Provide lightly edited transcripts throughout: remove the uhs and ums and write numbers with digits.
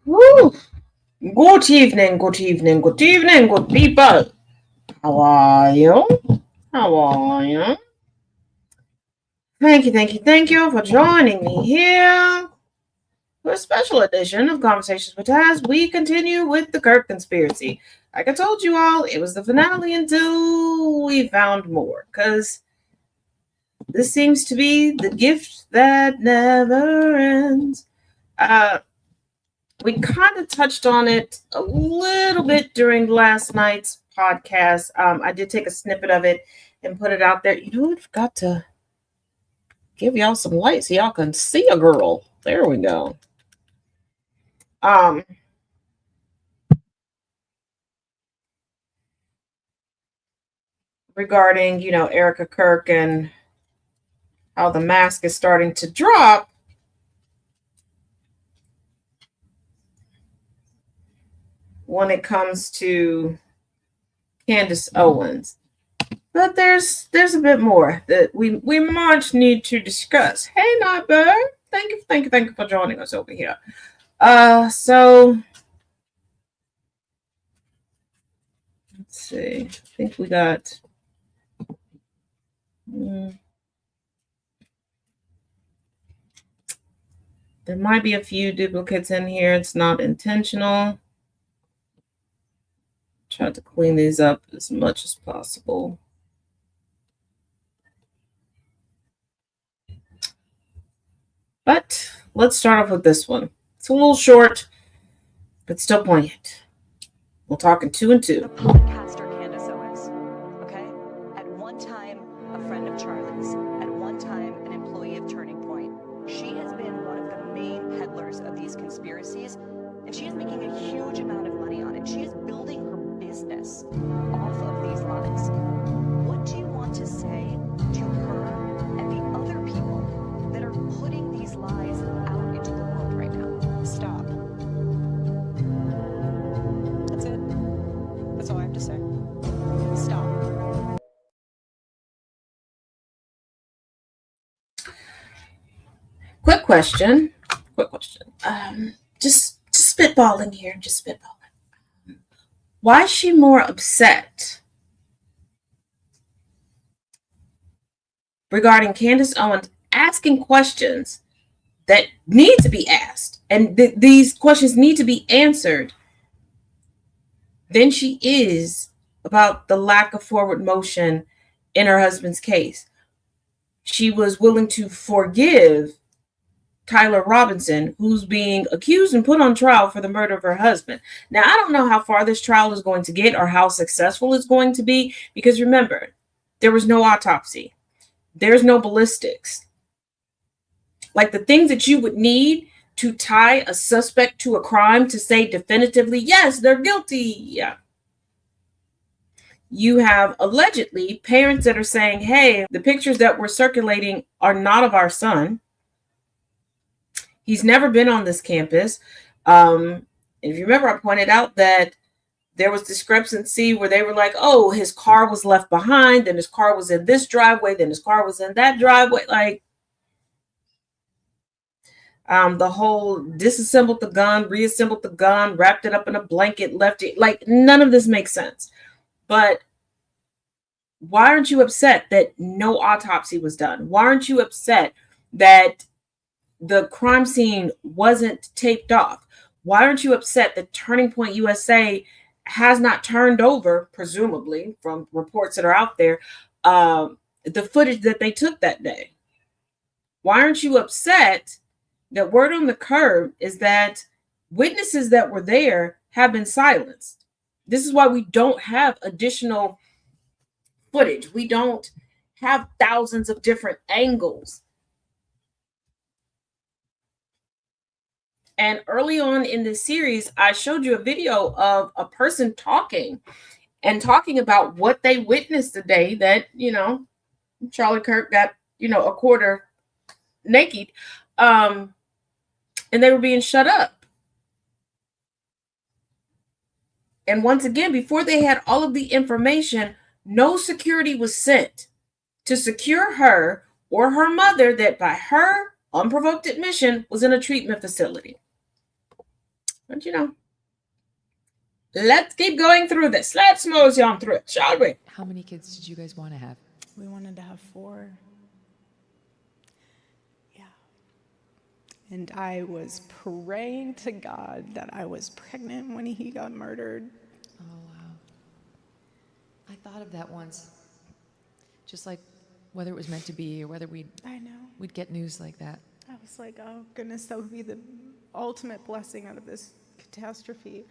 Woo! Good evening, good evening, good evening, good people. How are you? How are you? Thank you for joining me here for a special edition of Conversations with Taz. We continue with the Kirk Conspiracy. Like I told you all, it was the finale until we found more, because this seems to be the gift that never ends. We kind of touched on it a little bit during last night's podcast. I did take a snippet of it and put it out there. You know, I forgot to give y'all some light so y'all can see a girl. There we go. Regarding, Erika, Kirk, and how the mask is starting to drop. When it comes to Candace Owens. But there's a bit more that we much need to discuss. Hey, Nightbird. Thank you for joining us over here. So let's see. I think we got there might be a few duplicates in here. It's not intentional. Try to clean these up as much as possible. But let's start off with this one. It's a little short, but still poignant. We'll talk in 2 and 2. The podcaster Candace Owens, okay? At one time, a friend of Charlie's. At one time, an employee of Turning Point. She has been one of the main peddlers of these conspiracies, and she is making a huge amount of money on it. She is building her business off of these lies. What do you want to say to her and the other people that are putting these lies out into the world right now? Stop. That's it. That's all I have to say. Stop. Quick question. Just spitballing here. Just spitballing. Why is she more upset regarding Candace Owens asking questions that need to be asked, and these questions need to be answered, than she is about the lack of forward motion in her husband's case? She was willing to forgive Tyler Robinson, who's being accused and put on trial for the murder of her husband. Now, I don't know how far this trial is going to get or how successful it's going to be, because remember, there was no autopsy. There's no ballistics. Like the things that you would need to tie a suspect to a crime to say definitively, yes, they're guilty. Yeah. You have allegedly parents that are saying, hey, the pictures that were circulating are not of our son. He's never been on this campus. If you remember, I pointed out that there was discrepancy where they were like, oh, his car was left behind, then his car was in this driveway, then his car was in that driveway. Like, the whole disassembled the gun, reassembled the gun, wrapped it up in a blanket, left it. Like, none of this makes sense. But why aren't you upset that no autopsy was done? Why aren't you upset that the crime scene wasn't taped off? Why aren't you upset that Turning Point USA has not turned over, presumably from reports that are out there, the footage that they took that day? Why aren't you upset that word on the curb is that witnesses that were there have been silenced? This is why we don't have additional footage. We don't have thousands of different angles. And early on in this series, I showed you a video of a person talking about what they witnessed the day that, Charlie Kirk got, a quarter naked, and they were being shut up. And once again, before they had all of the information, no security was sent to secure her or her mother that, by her unprovoked admission, was in a treatment facility. But let's keep going through this. Let's mosey on through it, shall we? How many kids did you guys want to have? We wanted to have 4. Yeah. And I was praying to God that I was pregnant when he got murdered. Oh, wow. I thought of that once. Just like whether it was meant to be or whether we'd get news like that. I was like, oh goodness, that would be the ultimate blessing out of this catastrophe.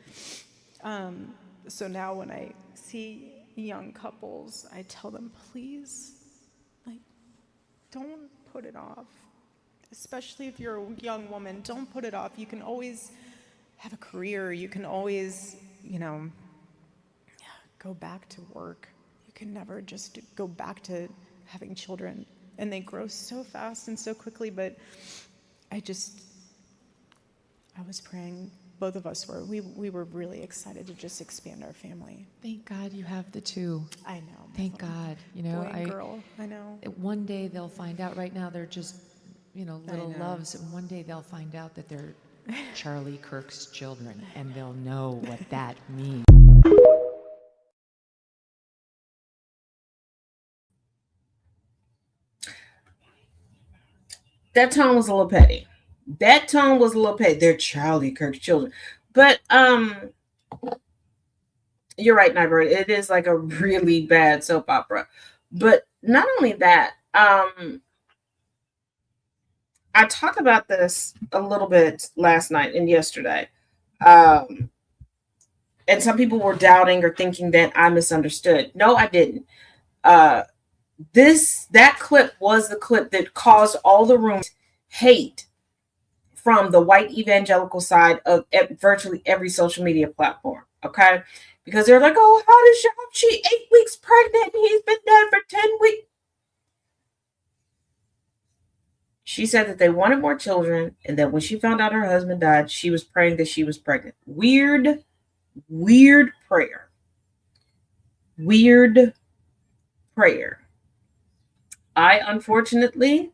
So now when I see young couples, I tell them, please, don't put it off. Especially if you're a young woman, don't put it off. You can always have a career. You can always, go back to work. You can never just go back to having children. And they grow so fast and so quickly, but I was praying, both of us were. We were really excited to just expand our family. Thank God you have the 2. I know. Thank God. Boy and girl, I know. One day they'll find out. Right now they're just, little loves. And one day they'll find out that they're Charlie Kirk's children. And they'll know what that means. That tone was a little petty. They're Charlie Kirk's children. But you're right, Nybird. It is like a really bad soap opera. But not only that, I talked about this a little bit last night and yesterday. And some people were doubting or thinking that I misunderstood. No, I didn't. That clip was the clip that caused all the room hate from the white evangelical side of virtually every social media platform. Okay, because they're like, "Oh, how does she 8 weeks pregnant? And he's been dead for 10 weeks." She said that they wanted more children, and that when she found out her husband died, she was praying that she was pregnant. Weird prayer. Weird prayer. I unfortunately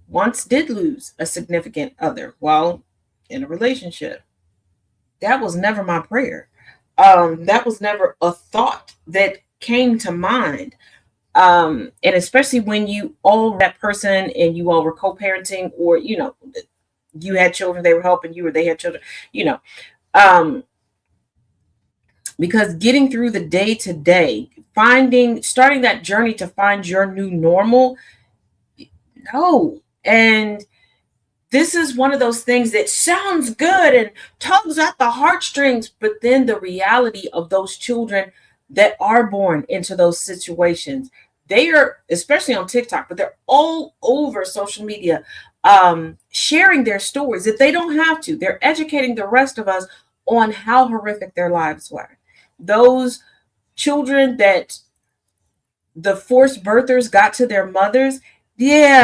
once did lose a significant other while in a relationship. That was never my prayer. That was never a thought that came to mind. And especially when you all that person and you all were co-parenting, or you had children, they were helping you, or they had children, because getting through the day to day, starting that journey to find your new normal, no. And this is one of those things that sounds good and tugs at the heartstrings, but then the reality of those children that are born into those situations, they are, especially on TikTok, but they're all over social media, sharing their stories that they don't have to. They're educating the rest of us on how horrific their lives were. Those children that the forced birthers got to their mothers, those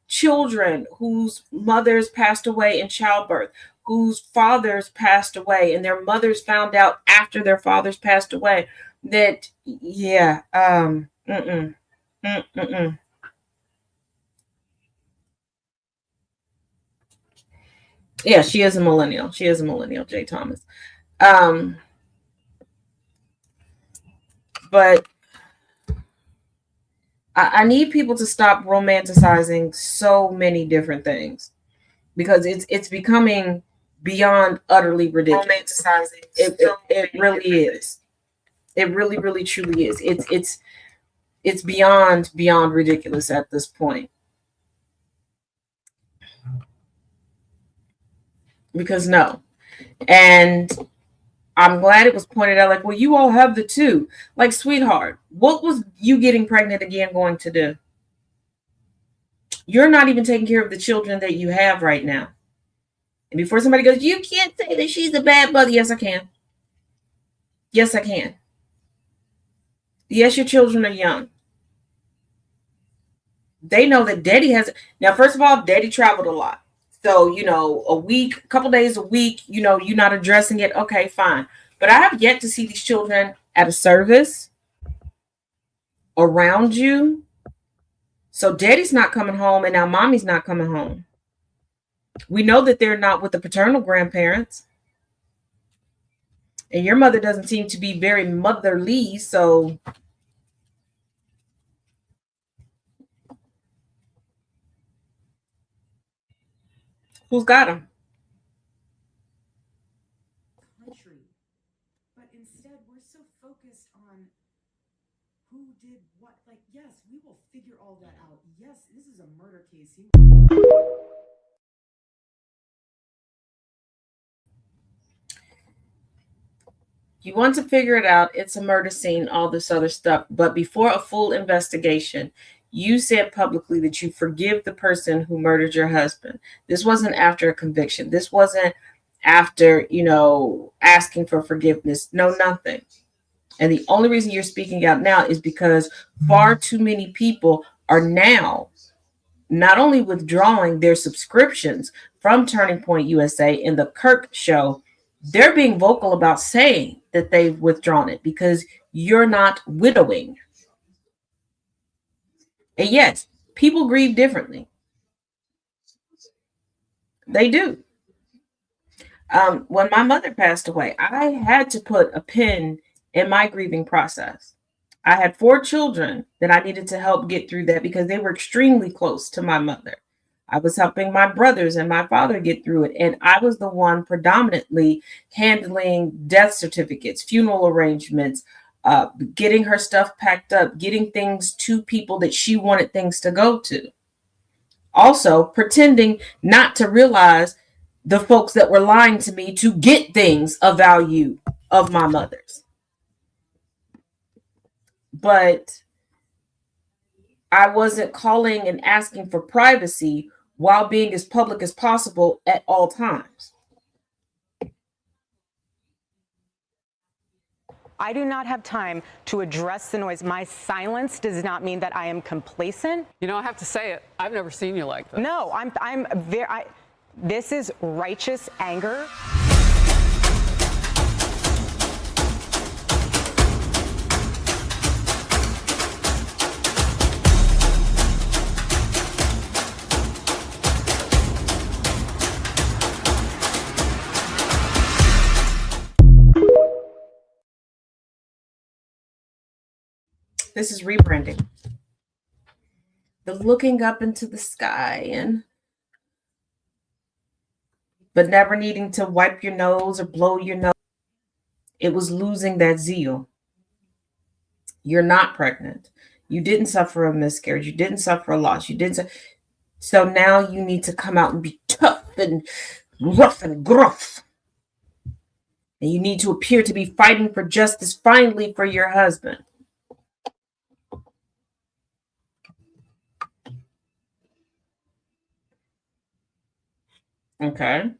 children whose mothers passed away in childbirth, whose fathers passed away, and their mothers found out after their fathers passed away. That yeah, she is a millennial. Jay Thomas. But I need people to stop romanticizing so many different things, because it's becoming beyond utterly ridiculous. Romanticizing. It really is. It really, really, truly is. It's beyond ridiculous at this point. Because no. And I'm glad it was pointed out, like, well, you all have the 2. Like, sweetheart, what was you getting pregnant again going to do? You're not even taking care of the children that you have right now. And before somebody goes, you can't say that she's a bad mother. Yes, I can. Yes, I can. Yes, your children are young. They know that daddy has. Now, first of all, daddy traveled a lot. So, a week, a couple days a week, you're not addressing it. Okay, fine. But I have yet to see these children at a service around you. So daddy's not coming home, and now mommy's not coming home. We know that they're not with the paternal grandparents. And your mother doesn't seem to be very motherly, so who's got them? Country. But instead, we're so focused on who did what. Like, yes, we will figure all that out. Yes, this is a murder case. You want to figure it out. It's a murder scene, all this other stuff. But before a full investigation, you said publicly that you forgive the person who murdered your husband. This wasn't after a conviction. This wasn't after, asking for forgiveness. No, nothing. And the only reason you're speaking out now is because far too many people are now not only withdrawing their subscriptions from Turning Point USA and the Kirk show, they're being vocal about saying that they've withdrawn it because you're not widowing. And yes, people grieve differently. They do. When my mother passed away, I had to put a pin in my grieving process. I had 4 children that I needed to help get through that because they were extremely close to my mother. I was helping my brothers and my father get through it. And I was the one predominantly handling death certificates, funeral arrangements, getting her stuff packed up, getting things to people that she wanted things to go to. Also, pretending not to realize the folks that were lying to me to get things of value of my mother's. But I wasn't calling and asking for privacy while being as public as possible at all times. I do not have time to address the noise. My silence does not mean that I am complacent. You know, I have to say it. I've never seen you like this. No, this is righteous anger. This is rebranding. The looking up into the sky but never needing to wipe your nose or blow your nose. It was losing that zeal. You're not pregnant. You didn't suffer a miscarriage. You didn't suffer a loss. You didn't. So now you need to come out and be tough and rough and gruff. And you need to appear to be fighting for justice finally for your husband. Okay.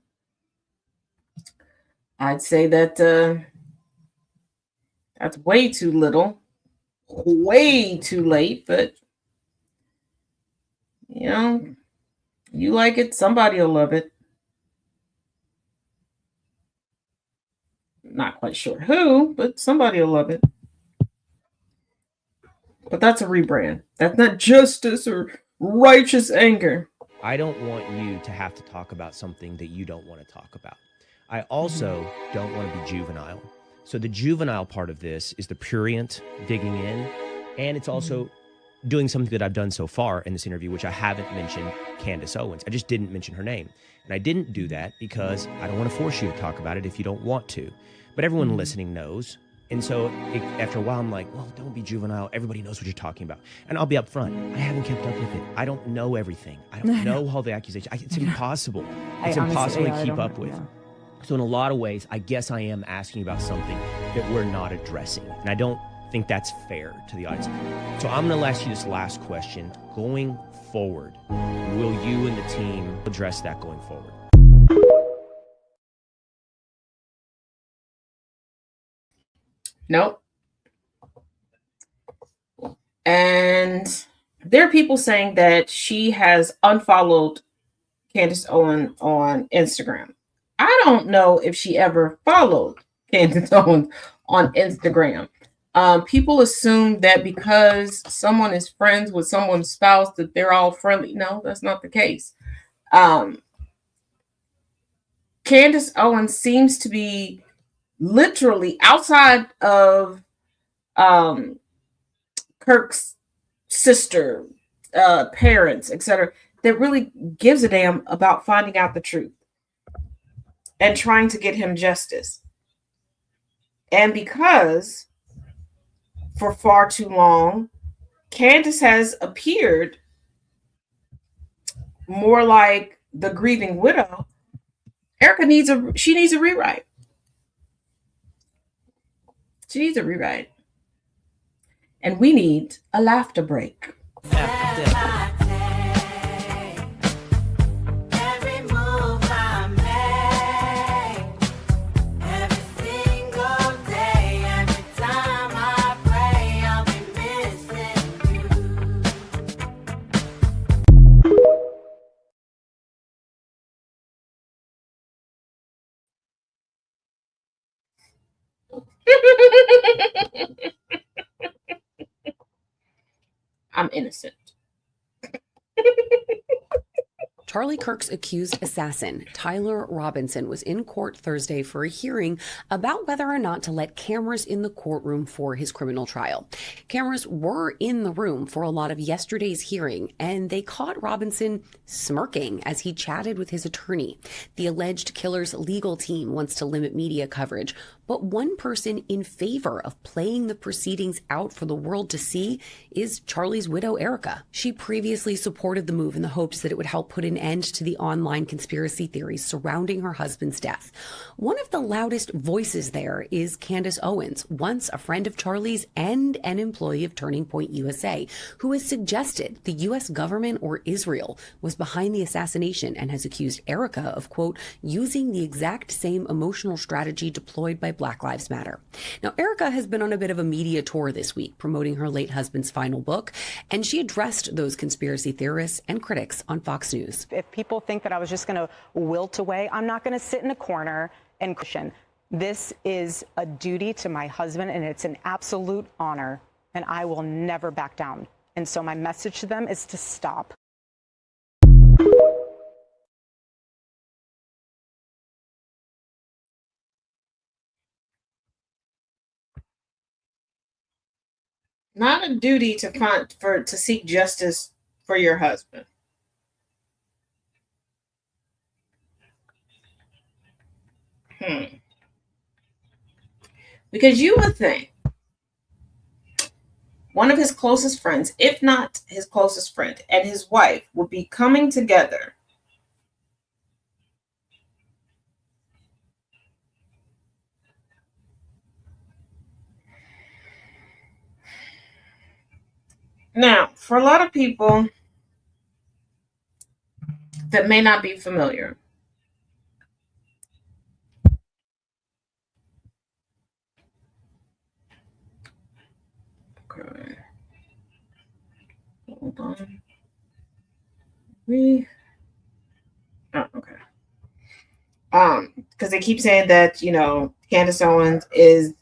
I'd say that that's way too little, way too late, but you like it, somebody will love it. Not quite sure who, but somebody will love it. But that's a rebrand. That's not justice or righteous anger. I don't want you to have to talk about something that you don't want to talk about. I also don't want to be juvenile. So the juvenile part of this is the prurient digging in, and it's also doing something that I've done so far in this interview, which I haven't mentioned Candace Owens. I just didn't mention her name. And I didn't do that because I don't want to force you to talk about it if you don't want to. But everyone listening knows. And so after a while, I'm like, well, don't be juvenile. Everybody knows what you're talking about. And I'll be up front. I haven't kept up with it. I don't know everything. I don't know all the accusations. It's impossible. It's impossible to keep up with. Yeah. So in a lot of ways, I guess I am asking about something that we're not addressing. And I don't think that's fair to the audience. So I'm going to ask you this last question. Going forward, will you and the team address that going forward? Nope. And there are people saying that she has unfollowed Candace Owens on Instagram. I don't know if she ever followed Candace Owens on Instagram. People assume that because someone is friends with someone's spouse that they're all friendly. No, that's not the case. Candace Owens seems to be literally outside of Kirk's sister, parents, etc., that really gives a damn about finding out the truth and trying to get him justice. And because for far too long, Candace has appeared more like the grieving widow, Erika needs a rewrite. She needs a rewrite. And we need a laughter break. I'm innocent. Charlie Kirk's accused assassin, Tyler Robinson, was in court Thursday for a hearing about whether or not to let cameras in the courtroom for his criminal trial. Cameras were in the room for a lot of yesterday's hearing, and they caught Robinson smirking as he chatted with his attorney. The alleged killer's legal team wants to limit media coverage, but one person in favor of playing the proceedings out for the world to see is Charlie's widow, Erika. She previously supported the move in the hopes that it would help put an end to the online conspiracy theories surrounding her husband's death. One of the loudest voices there is Candace Owens, once a friend of Charlie's and an employee of Turning Point USA, who has suggested the U.S. government or Israel was behind the assassination and has accused Erika of, quote, using the exact same emotional strategy deployed by Black Lives Matter. Now, Erika has been on a bit of a media tour this week promoting her late husband's final book, and she addressed those conspiracy theorists and critics on Fox News. If people think that I was just going to wilt away, I'm not going to sit in a corner and cushion. This is a duty to my husband, and it's an absolute honor, and I will never back down. And so my message to them is to stop. Not a duty to seek justice for your husband. Because you would think one of his closest friends, if not his closest friend, and his wife would be coming together now. For a lot of people that may not be familiar, okay, hold on. Okay. Because they keep saying that, Candace Owens is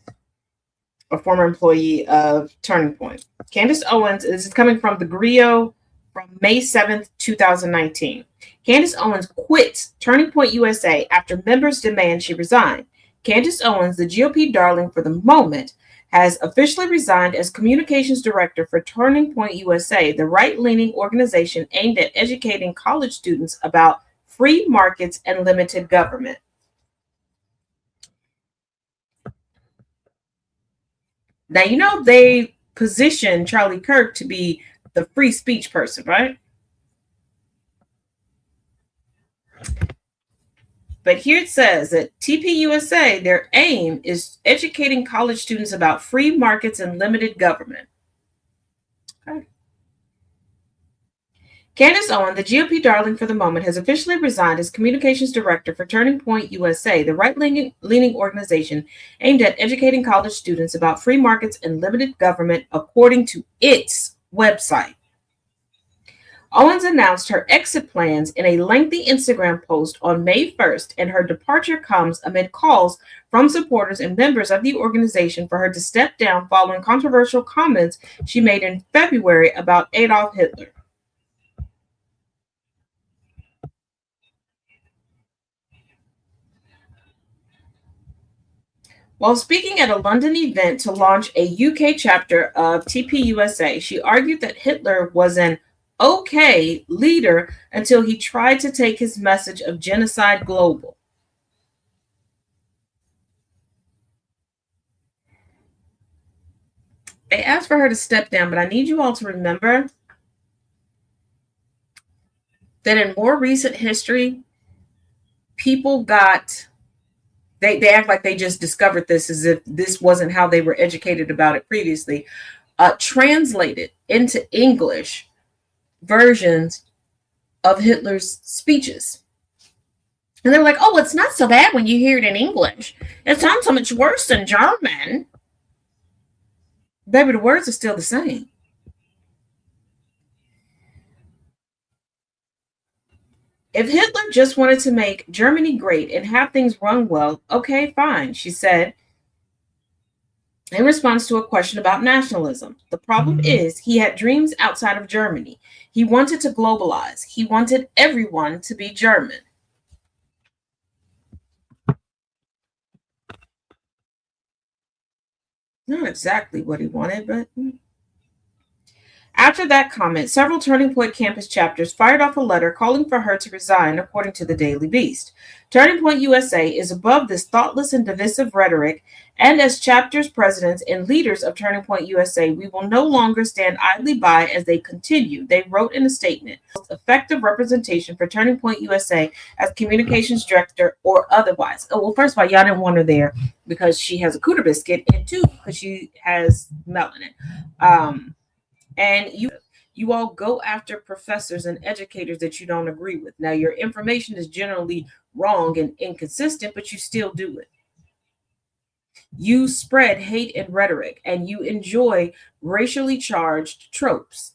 a former employee of Turning Point. Candace Owens is coming from the Griot from May 7th, 2019. Candace Owens quit Turning Point USA after members demand she resign. Candace Owens, the GOP darling for the moment, has officially resigned as communications director for Turning Point USA, the right-leaning organization aimed at educating college students about free markets and limited government. Now, they position Charlie Kirk to be the free speech person, right? But here it says that TPUSA, their aim is educating college students about free markets and limited government. Okay. Candace Owens, the GOP darling for the moment, has officially resigned as communications director for Turning Point USA, the right-leaning organization aimed at educating college students about free markets and limited government, according to its website. Owens announced her exit plans in a lengthy Instagram post on May 1st, and her departure comes amid calls from supporters and members of the organization for her to step down following controversial comments she made in February about Adolf Hitler. While speaking at a London event to launch a UK chapter of TPUSA, she argued that Hitler was an okay leader until he tried to take his message of genocide global. They asked for her to step down, but I need you all to remember that in more recent history, people they act like they just discovered this as if this wasn't how they were educated about it previously, translated into English versions of Hitler's speeches. And they're like, oh, it's not so bad when you hear it in English. It sounds so much worse in German. Baby, the words are still the same. If Hitler just wanted to make Germany great and have things run well, okay, fine, she said in response to a question about nationalism. The problem is he had dreams outside of Germany. He wanted to globalize. He wanted everyone to be German. Not exactly what he wanted, but... After that comment, several Turning Point campus chapters fired off a letter calling for her to resign, according to the Daily Beast. Turning Point USA is above this thoughtless and divisive rhetoric, and as chapters, presidents, and leaders of Turning Point USA, we will no longer stand idly by as they continue, they wrote in a statement. Effective representation for Turning Point USA as communications director or otherwise. Oh, well, first of all, y'all didn't want her there because she has a cooter biscuit, and two, because she has melanin. And you all go after professors and educators that you don't agree with. Now, your information is generally wrong and inconsistent, but you still do it. You spread hate and rhetoric, and you enjoy racially charged tropes.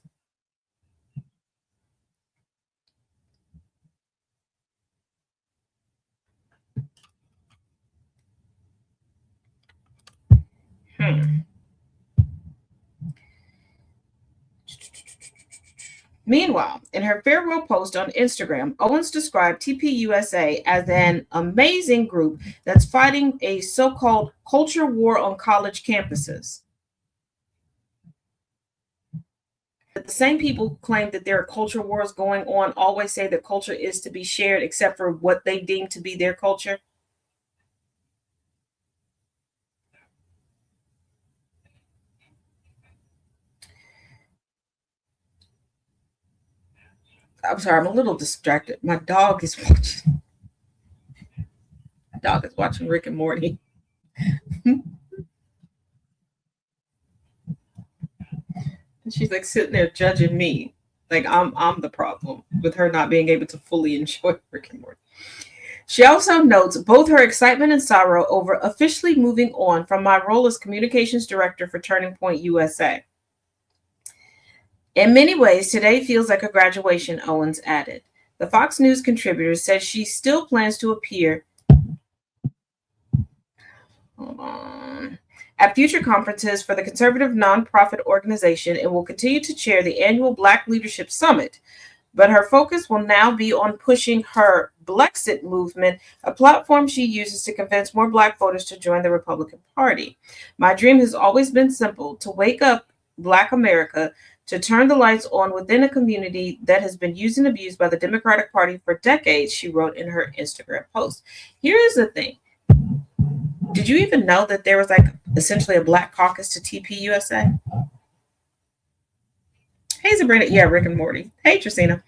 Meanwhile, in her farewell post on Instagram, Owens described TPUSA as an amazing group that's fighting a so-called culture war on college campuses. The same people who claim that there are culture wars going on always say that culture is to be shared except for what they deem to be their culture. I'm sorry, I'm a little distracted. My dog is watching. My dog is watching Rick and Morty. And she's like sitting there judging me. Like I'm the problem with her not being able to fully enjoy Rick and Morty. She also notes both her excitement and sorrow over officially moving on from my role as communications director for Turning Point USA. In many ways, today feels like a graduation, Owens added. The Fox News contributor says she still plans to appear at future conferences for the conservative nonprofit organization and will continue to chair the annual Black Leadership Summit. But her focus will now be on pushing her Blexit movement, a platform she uses to convince more Black voters to join the Republican Party. My dream has always been simple, to wake up Black America, to turn the lights on within a community that has been used and abused by the Democratic Party for decades, she wrote in her Instagram post. Here is the thing. Did you even know that there was like essentially a Black caucus to TPUSA? Hey, Sabrina. Yeah, Rick and Morty. Hey, Tracina.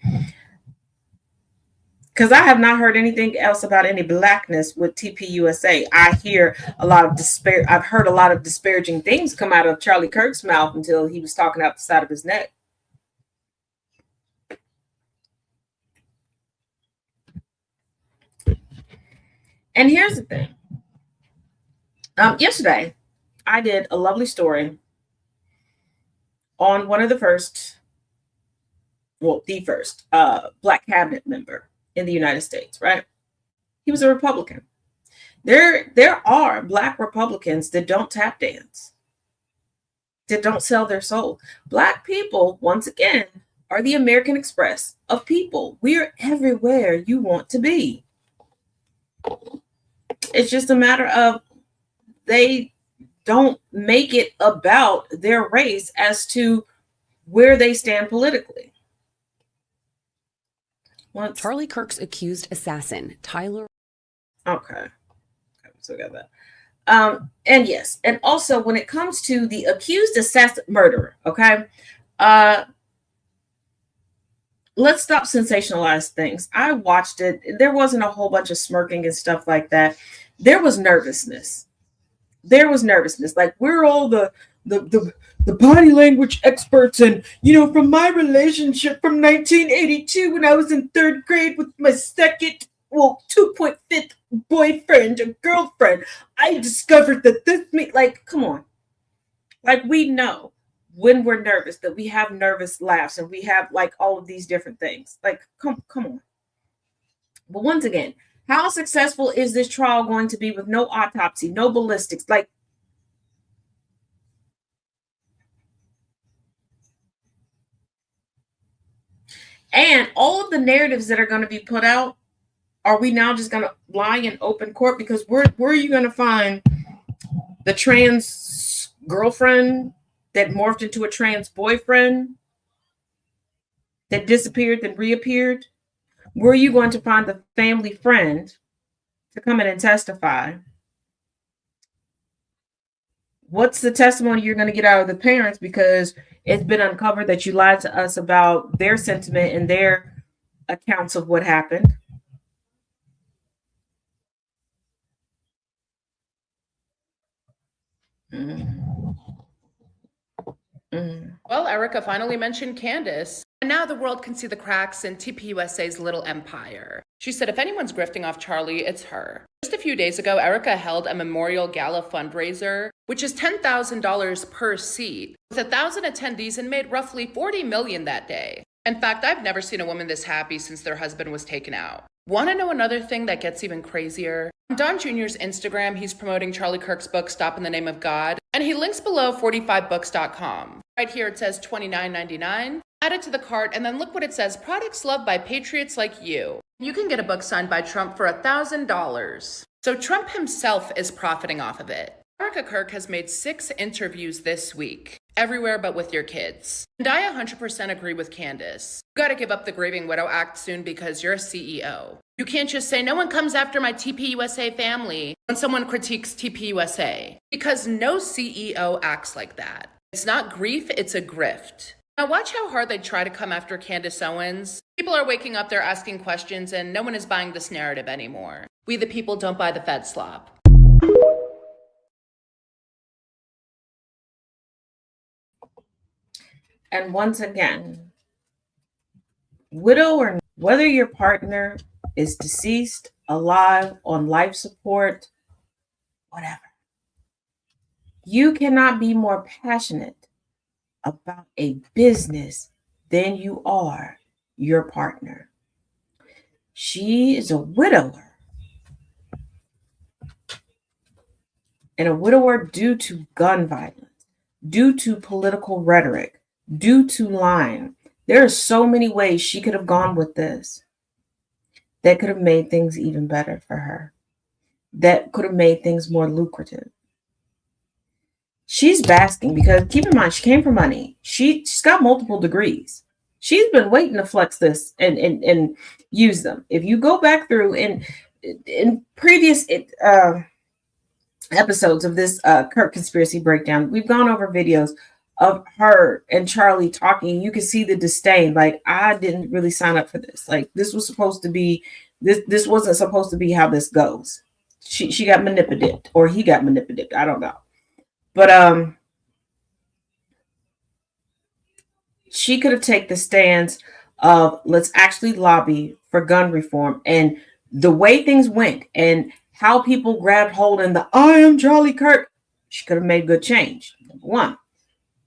Because I have not heard anything else about any Blackness with TPUSA. I hear a lot of I've heard a lot of disparaging things come out of Charlie Kirk's mouth until he was talking out the side of his neck. And here's the thing. Yesterday, I did a lovely story on one of the first Black cabinet member in the United States, right? He was a Republican. There are Black Republicans that don't tap dance, that don't sell their soul. Black people, once again, are the American Express of people. We're everywhere you want to be. It's just a matter of they don't make it about their race as to where they stand politically. Charlie Kirk's accused assassin, Tyler. Okay, so we got that. And yes, and also when it comes to the accused assassin murderer, okay, let's stop sensationalize things. I watched it. There wasn't a whole bunch of smirking and stuff like that. There was nervousness. Like, we're all the body language experts, and from my relationship from 1982 when I was in 3rd grade with my 2.5th boyfriend or girlfriend, I discovered that this like, come on. Like, we know when we're nervous that we have nervous laughs and we have like all of these different things. Like, come on. But once again, how successful is this trial going to be with no autopsy, no ballistics? Like, and all of the narratives that are going to be put out, are we now just going to lie in open court? Because where are you going to find the trans girlfriend that morphed into a trans boyfriend that disappeared then reappeared? Where are you going to find the family friend to come in and testify? What's the testimony you're going to get out of the parents, because it's been uncovered that you lied to us about their sentiment and their accounts of what happened? Well, Erika finally mentioned Candace, and now the world can see the cracks in TPUSA's little empire. She said if anyone's grifting off Charlie, it's her. Just a few days ago, Erika held a memorial gala fundraiser, which is $10,000 per seat, with 1,000 attendees, and made roughly $40 million that day. In fact, I've never seen a woman this happy since their husband was taken out. Want to know another thing that gets even crazier? On Don Jr.'s Instagram, he's promoting Charlie Kirk's book, Stop in the Name of God, and he links below 45books.com. Right here it says $29.99. Add it to the cart, and then look what it says, products loved by patriots like you. You can get a book signed by Trump for $1,000. So Trump himself is profiting off of it. Erika Kirk has made 6 interviews this week, everywhere but with your kids. And I 100% agree with Candace. You gotta give up the Grieving Widow Act soon because you're a CEO. You can't just say, no one comes after my TPUSA family when someone critiques TPUSA. Because no CEO acts like that. It's not grief, it's a grift. Now watch how hard they try to come after Candace Owens. People are waking up, they're asking questions, and no one is buying this narrative anymore. We the people don't buy the Fed slop. And once again, widow or whether your partner is deceased, alive, on life support, whatever, you cannot be more passionate about a business than you are your partner. She is a widower, and a widower due to gun violence, due to political rhetoric, due to lying. There are so many ways she could have gone with this that could have made things even better for her, that could have made things more lucrative. She's basking because, keep in mind, she came for money. She's got multiple degrees. She's been waiting to flex this and use them. If you go back through in previous episodes of this Kirk Conspiracy breakdown, we've gone over videos of her and Charlie talking. You can see the disdain. Like, I didn't really sign up for this. Like, this was supposed to be, this wasn't supposed to be how this goes. She got manipulated, or he got manipulated. I don't know. But she could have taken the stance of, let's actually lobby for gun reform. And the way things went and how people grabbed hold in the I am Charlie Kirk, she could have made good change. Number one.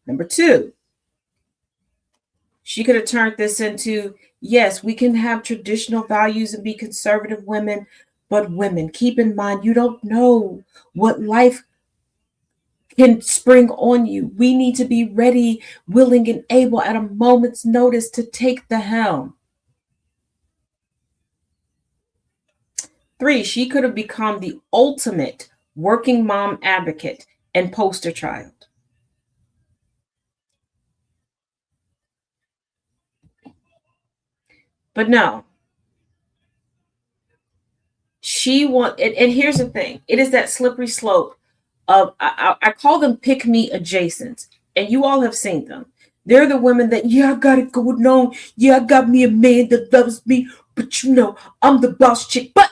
Number two, she could have turned this into, yes, we can have traditional values and be conservative women, but women, keep in mind, you don't know what life can spring on you. We need to be ready, willing, and able at a moment's notice to take the helm. 3, she could have become the ultimate working mom advocate, and poster child. But no, and here's the thing. It is that slippery slope of, I call them pick me adjacents, and you all have seen them. They're the women that, yeah, I got it going on. Yeah, I got me a man that loves me, but you know, I'm the boss chick. But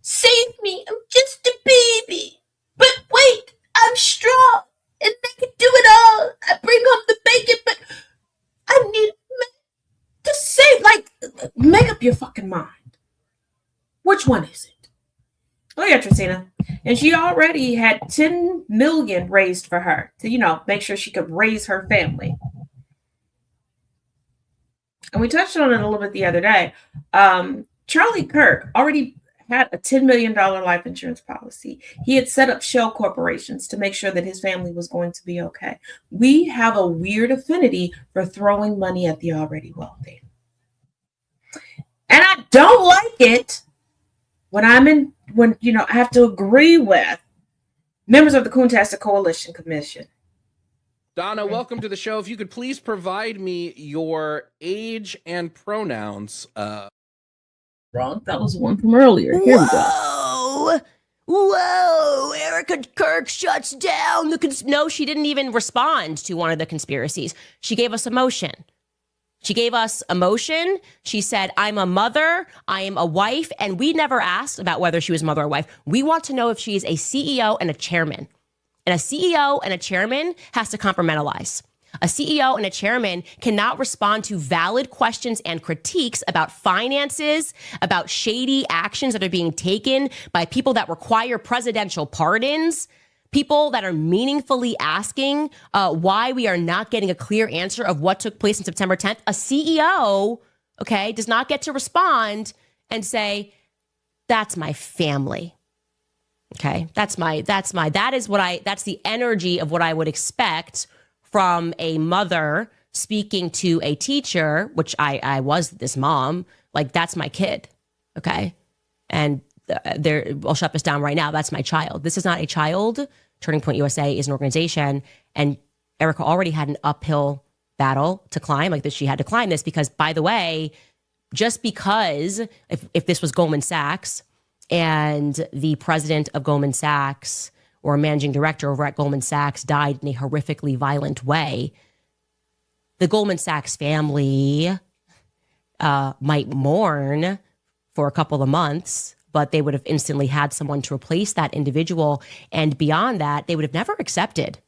save me, I'm just a baby. But wait, I'm strong, and they can do it all. I bring home the bacon, but I need to save. Like, make up your fucking mind. Which one is it? Oh yeah, Tristina. And she already had 10 million raised for her to, you know, make sure she could raise her family. And we touched on it a little bit the other day. Charlie Kirk already had a $10 million life insurance policy. He had set up shell corporations to make sure that his family was going to be okay. We have a weird affinity for throwing money at the already wealthy. And I don't like it when I have to agree with members of the Coontastic Coalition Commission. Donna, welcome to the show. If you could please provide me your age and pronouns. Wrong. That was one from earlier. Here we go. Whoa, Erika Kirk shuts down no, she didn't even respond to one of the conspiracies. She gave us a motion. She said, I'm a mother, I am a wife, and we never asked about whether she was mother or wife. We want to know if she is a CEO and a chairman. And a CEO and a chairman has to compartmentalize. A CEO and a chairman cannot respond to valid questions and critiques about finances, about shady actions that are being taken by people that require presidential pardons, people that are meaningfully asking why we are not getting a clear answer of what took place on September 10th. A CEO, okay, does not get to respond and say, that's my family. Okay, that's the energy of what I would expect from a mother speaking to a teacher, which I was this mom, like, that's my kid. Okay. And I'll shut this down right now. That's my child. This is not a child. Turning Point USA is an organization. And Erika already had an uphill battle to climb, like that. She had to climb this because, by the way, just because if this was Goldman Sachs and the president of Goldman Sachs or a managing director over at Goldman Sachs died in a horrifically violent way, the Goldman Sachs family might mourn for a couple of months, but they would have instantly had someone to replace that individual. And beyond that, they would have never accepted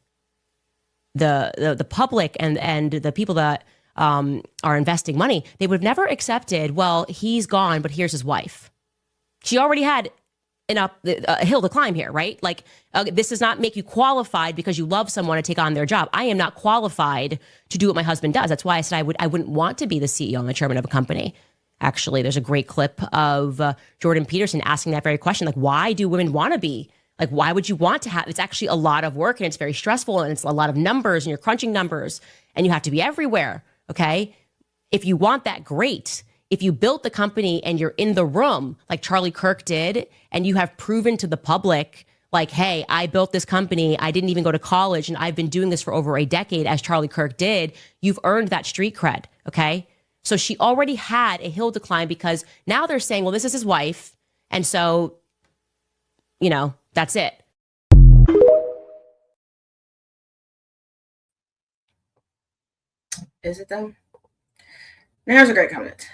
the public and the people that are investing money. They would have never accepted, well, he's gone, but here's his wife. She already had a hill to climb here, right? Like, this does not make you qualified because you love someone to take on their job. I am not qualified to do what my husband does. That's why I said I wouldn't want to be the CEO and the chairman of a company. Actually, there's a great clip of Jordan Peterson asking that very question. Like, why do women want to be? Like, why would you want to have? It's actually a lot of work and it's very stressful and it's a lot of numbers and you're crunching numbers and you have to be everywhere. Okay. If you want that, great. If you built the company and you're in the room like Charlie Kirk did, and you have proven to the public, like, hey, I built this company, I didn't even go to college, and I've been doing this for over a decade, as Charlie Kirk did, you've earned that street cred, okay? So she already had a hill to climb because now they're saying, well, this is his wife, and so, you know, that's it. Is it though? Now here's a great comment.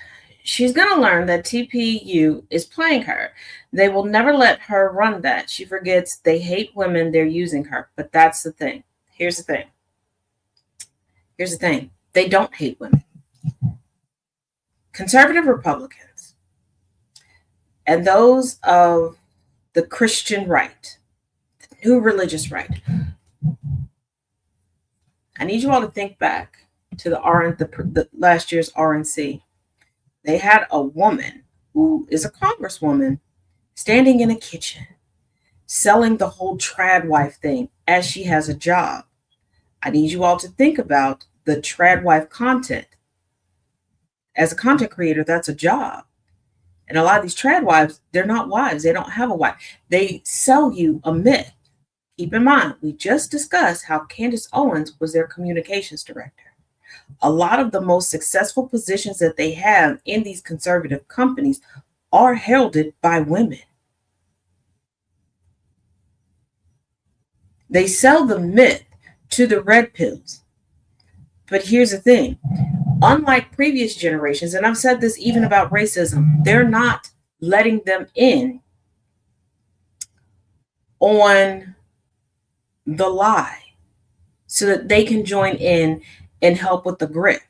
She's going to learn that TPU is playing her. They will never let her run that. She forgets they hate women. They're using her. But that's the thing. Here's the thing. They don't hate women. Conservative Republicans and those of the Christian right, the new religious right. I need you all to think back to the last year's RNC. They had a woman who is a congresswoman standing in a kitchen selling the whole trad wife thing as she has a job. I need you all to think about the trad wife content. As a content creator, that's a job. And a lot of these trad wives, they're not wives. They don't have a wife. They sell you a myth Keep in mind, we just discussed how Candace Owens was their communications director. A lot of the most successful positions that they have in these conservative companies are held by women. They sell the myth to the red pills. But here's the thing. Unlike previous generations, and I've said this even about racism, they're not letting them in on the lie so that they can join in and help with the grift.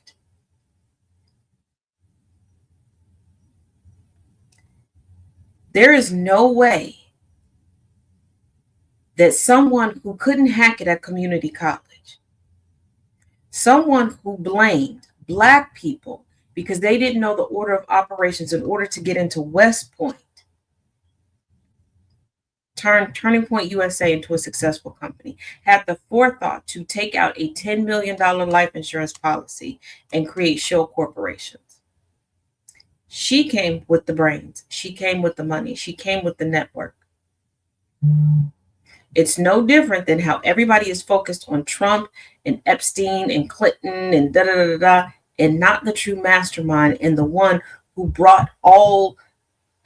There is no way that someone who couldn't hack it at community college, someone who blamed Black people because they didn't know the order of operations in order to get into West Point, turned Turning Point USA into a successful company, had the forethought to take out a $10 million life insurance policy and create shell corporations. She came with the brains. She came with the money. She came with the network. It's no different than how everybody is focused on Trump and Epstein and Clinton and da-da-da-da-da, and not the true mastermind and the one who brought all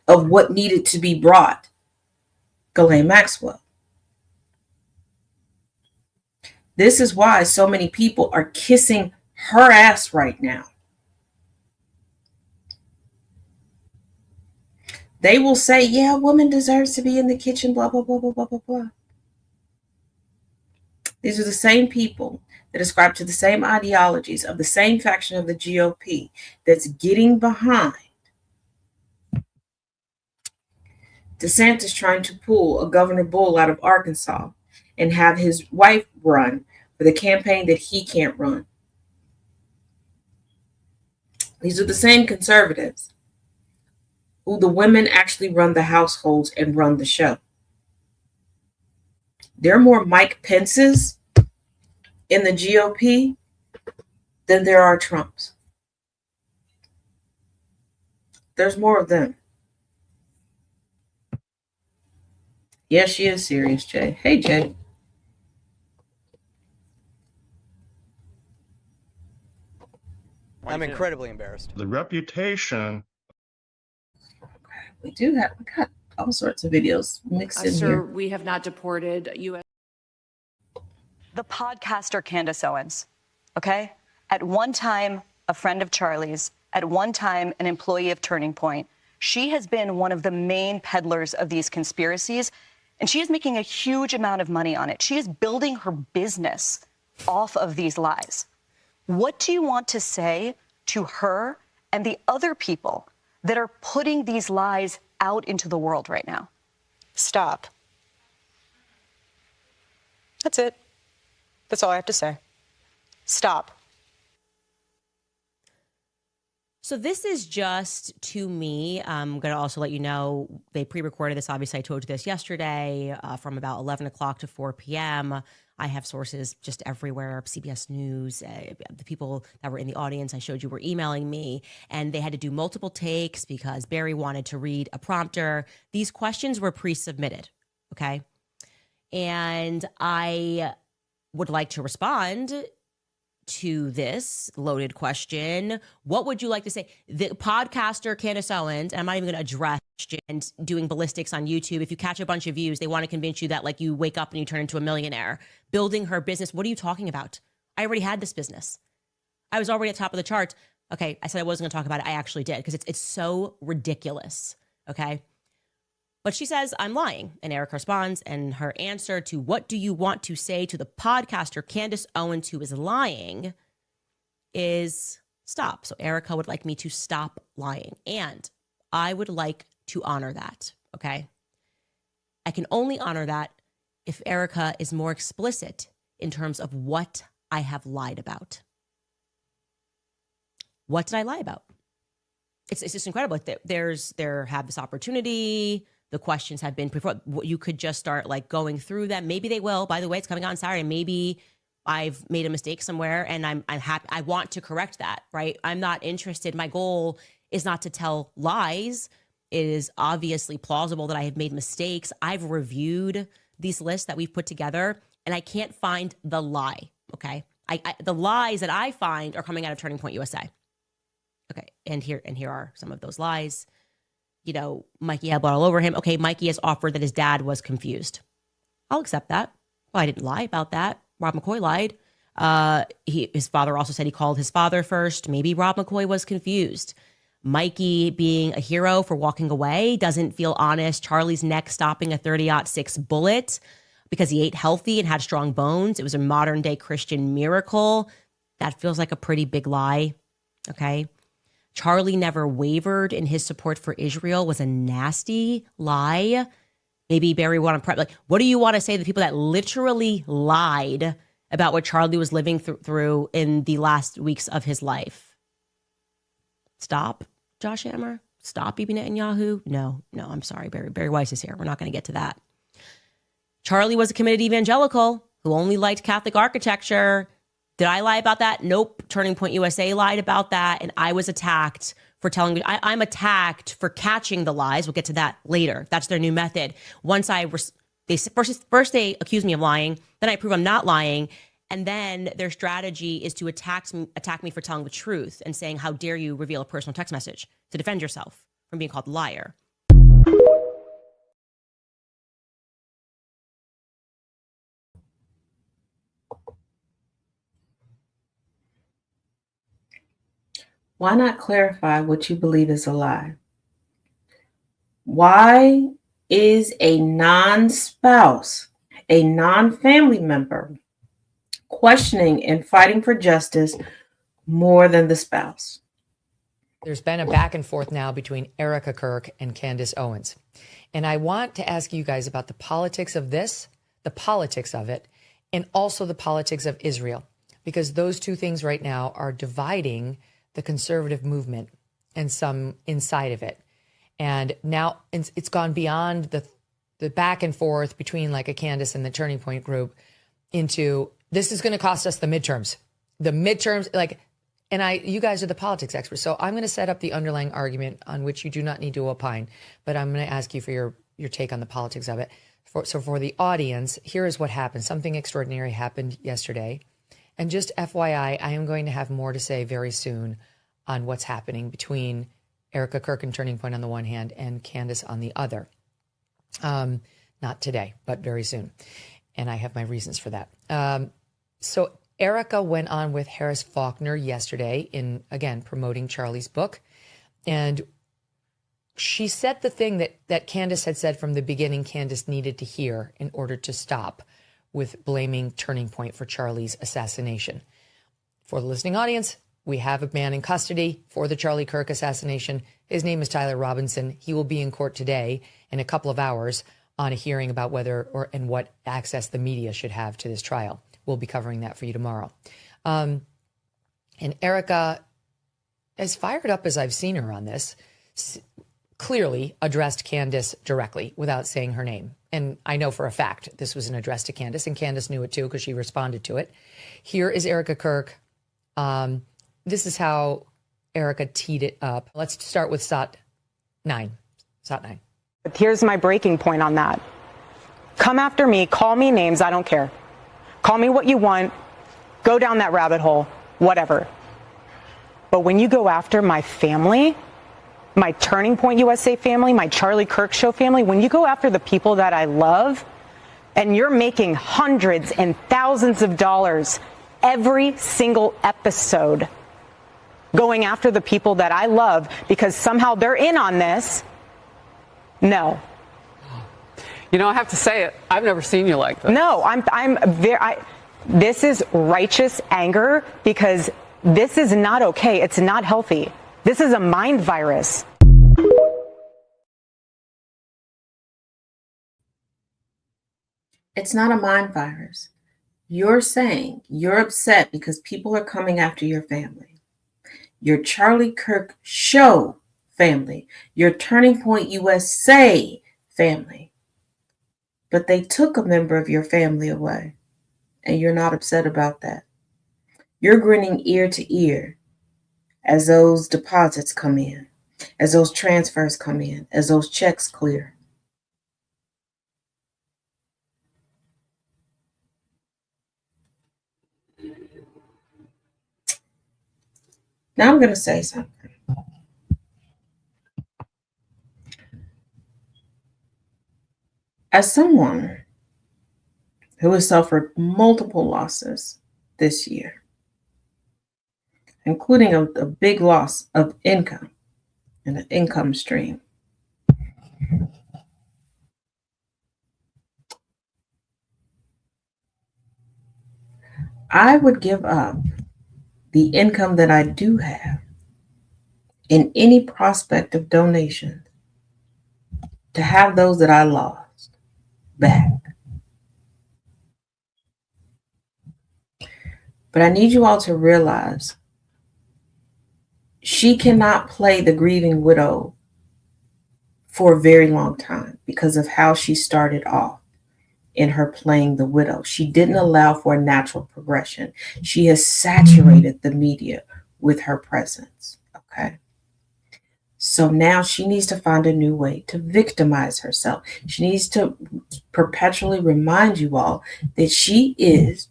of what needed to be brought, Ghislaine Maxwell. This is why so many people are kissing her ass right now. They will say, yeah, a woman deserves to be in the kitchen, blah, blah, blah, blah, blah, blah, blah. These are the same people that ascribe to the same ideologies of the same faction of the GOP that's getting behind DeSantis trying to pull a Governor Bull out of Arkansas and have his wife run for the campaign that he can't run. These are the same conservatives who the women actually run the households and run the show. There are more Mike Pences in the GOP than there are Trumps. There's more of them. Yes, she is serious, Jay. Hey, Jay. I'm incredibly embarrassed. The reputation. We got all sorts of videos mixed in Sir, here. we have not deported U.S. The podcaster Candace Owens, okay? At one time, a friend of Charlie's, at one time, an employee of Turning Point. She has been one of the main peddlers of these conspiracies, and she is making a huge amount of money on it. She is building her business off of these lies. What do you want to say to her and the other people that are putting these lies out into the world right now? Stop. That's it. That's all I have to say. Stop. So this is just, to me, I'm going to also let you know, they pre-recorded this. Obviously, I told you this yesterday from about 11 o'clock to 4 p.m. I have sources just everywhere, CBS News, the people that were in the audience I showed you were emailing me, and they had to do multiple takes because Barry wanted to read a prompter. These questions were pre-submitted, okay? And I would like to respond to this loaded question. What would you like to say? The podcaster Candace Owens, and I'm not even going to address and doing ballistics on YouTube. If you catch a bunch of views, they want to convince you that like you wake up and you turn into a millionaire. Building her business. What are you talking about? I already had this business. I was already at the top of the charts. Okay, I said I wasn't going to talk about it. I actually did because it's so ridiculous. Okay. But she says, I'm lying. And Erika responds, and her answer to what do you want to say to the podcaster Candace Owens who is lying is stop. So Erika would like me to stop lying. And I would like to honor that, okay? I can only honor that if Erika is more explicit in terms of what I have lied about. What did I lie about? It's just incredible. There have this opportunity. The questions have been before. You could just start like going through them. Maybe they will. By the way, it's coming out on Saturday. Maybe I've made a mistake somewhere and I'm happy. I want to correct that, right? I'm not interested. My goal is not to tell lies. It is obviously plausible that I have made mistakes. I've reviewed these lists that we've put together, and I can't find the lie. Okay, the lies that I find are coming out of Turning Point USA. Okay, and here are some of those lies. You know, Mikey had blood all over him. Okay, Mikey has offered that his dad was confused. I'll accept that. Well, I didn't lie about that. Rob McCoy lied. His father also said he called his father first. Maybe Rob McCoy was confused. Mikey being a hero for walking away doesn't feel honest. Charlie's neck stopping a 30-06 bullet because he ate healthy and had strong bones. It was a modern day Christian miracle. That feels like a pretty big lie. Okay. Charlie never wavered in his support for Israel was a nasty lie. Maybe Barry want to prep. Like, what do you want to say to the people that literally lied about what Charlie was living through in the last weeks of his life? Stop, Josh Hammer. Stop, Bibi Netanyahu. No, I'm sorry. Barry Weiss is here. We're not going to get to that. Charlie was a committed evangelical who only liked Catholic architecture. Did I lie about that? Nope. Turning Point USA lied about that. And I was attacked for telling, I'm attacked for catching the lies. We'll get to that later. That's their new method. Once first they accuse me of lying, then I prove I'm not lying. And then their strategy is to attack me for telling the truth and saying, how dare you reveal a personal text message to defend yourself from being called a liar. Why not clarify what you believe is a lie? Why is a non-spouse, a non-family member questioning and fighting for justice more than the spouse? There's been a back and forth now between Erika Kirk and Candace Owens. And I want to ask you guys about the politics of this, the politics of it, and also the politics of Israel, because those two things right now are dividing the conservative movement and some inside of it. And now it's gone beyond the back and forth between like a Candace and the Turning Point group into this is going to cost us the midterms. The midterms, you guys are the politics experts. So I'm going to set up the underlying argument on which you do not need to opine, but I'm going to ask you for your take on the politics of it. So for the audience, here is what happened. Something extraordinary happened yesterday. And just FYI, I am going to have more to say very soon on what's happening between Erika Kirk and Turning Point on the one hand and Candace on the other. Not today, but very soon. And I have my reasons for that. So Erika went on with Harris Faulkner yesterday in, again, promoting Charlie's book. And she said the thing that Candace had said from the beginning Candace needed to hear in order to stop with blaming Turning Point for Charlie's assassination. For the listening audience, we have a man in custody for the Charlie Kirk assassination. His name is Tyler Robinson. He will be in court today in a couple of hours on a hearing about whether and what access the media should have to this trial. We'll be covering that for you tomorrow. And Erika, as fired up as I've seen her on this, clearly addressed Candace directly without saying her name. And I know for a fact this was an address to Candace, and Candace knew it too because she responded to it. Here is Erika Kirk. This is how Erika teed it up. Let's start with SOT 9. SOT 9. Here's my breaking point on that. Come after me, call me names, I don't care. Call me what you want, go down that rabbit hole, whatever. But when you go after my family, my Turning Point USA family, my Charlie Kirk Show family, when you go after the people that I love, and you're making hundreds and thousands of dollars every single episode going after the people that I love because somehow they're in on this, no. You know, I have to say it. I've never seen you like this. No, this is righteous anger because this is not okay. It's not healthy. This is a mind virus. It's not a mind virus. You're saying you're upset because people are coming after your family. Your Charlie Kirk Show family. Your Turning Point USA family. But they took a member of your family away. And you're not upset about that. You're grinning ear to ear as those deposits come in, as those transfers come in, as those checks clear. Now I'm going to say something. As someone who has suffered multiple losses this year, including a big loss of income and an income stream, I would give up the income that I do have in any prospect of donation to have those that I lost back. But I need you all to realize she cannot play the grieving widow for a very long time because of how she started off in her playing the widow. She didn't allow for a natural progression. She has saturated the media with her presence. Okay. So now she needs to find a new way to victimize herself. She needs to perpetually remind you all that she is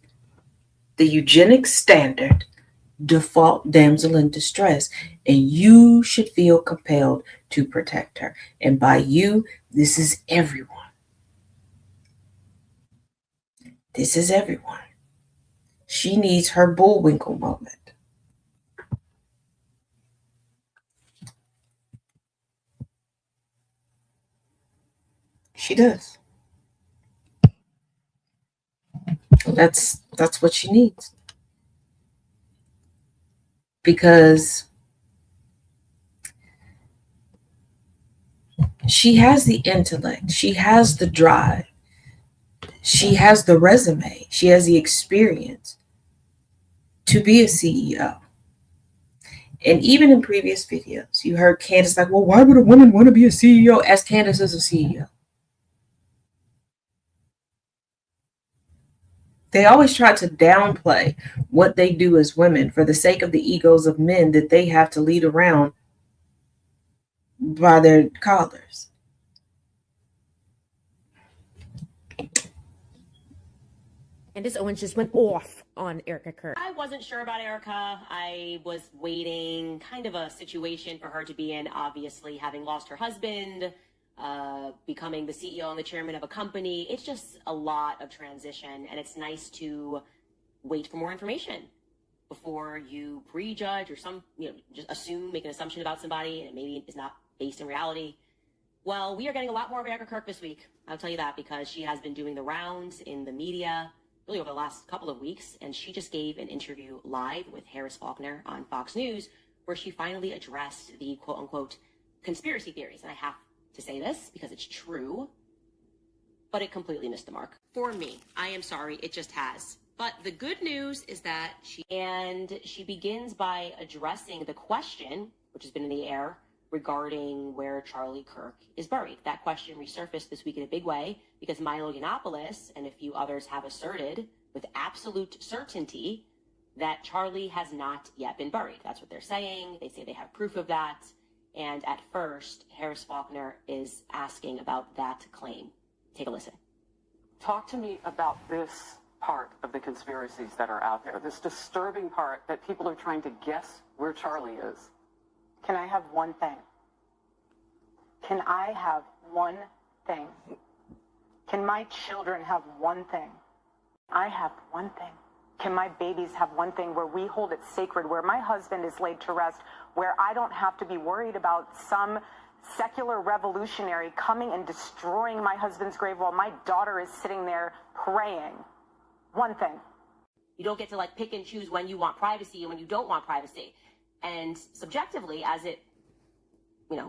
the eugenics standard default damsel in distress, and you should feel compelled to protect her. And by you, this is everyone. This is everyone. She needs her Bullwinkle moment. She does. That's what she needs. Because she has the intellect, she has the drive, she has the resume, she has the experience to be a CEO. And even in previous videos, you heard Candace like, well, why would a woman want to be a CEO? As Candace is a CEO. They always try to downplay what they do as women for the sake of the egos of men that they have to lead around by their collars. Candace Owens just went off on Erika Kirk. I wasn't sure about Erika. I was waiting kind of a situation for her to be in, obviously, having lost her husband, becoming the CEO and the chairman of a company. It's just a lot of transition, and it's nice to wait for more information before you prejudge or just assume, make an assumption about somebody, and it maybe is not based in reality. Well, we are getting a lot more of Erika Kirk this week. I'll tell you that, because she has been doing the rounds in the media really over the last couple of weeks, and she just gave an interview live with Harris Faulkner on Fox News, where she finally addressed the quote-unquote conspiracy theories. And I have to say this because it's true, but it completely missed the mark. For me, I am sorry, it just has. But the good news is that she begins by addressing the question, which has been in the air, regarding where Charlie Kirk is buried. That question resurfaced this week in a big way because Milo Yiannopoulos and a few others have asserted with absolute certainty that Charlie has not yet been buried. That's what they're saying. They say they have proof of that. And at first, Harris Faulkner is asking about that claim. Take a listen. Talk to me about this part of the conspiracies that are out there, this disturbing part that people are trying to guess where Charlie is. Can I have one thing? Can I have one thing? Can my children have one thing? I have one thing. Can my babies have one thing where we hold it sacred, where my husband is laid to rest, where I don't have to be worried about some secular revolutionary coming and destroying my husband's grave while my daughter is sitting there praying? One thing. You don't get to pick and choose when you want privacy and when you don't want privacy. And subjectively, as it, in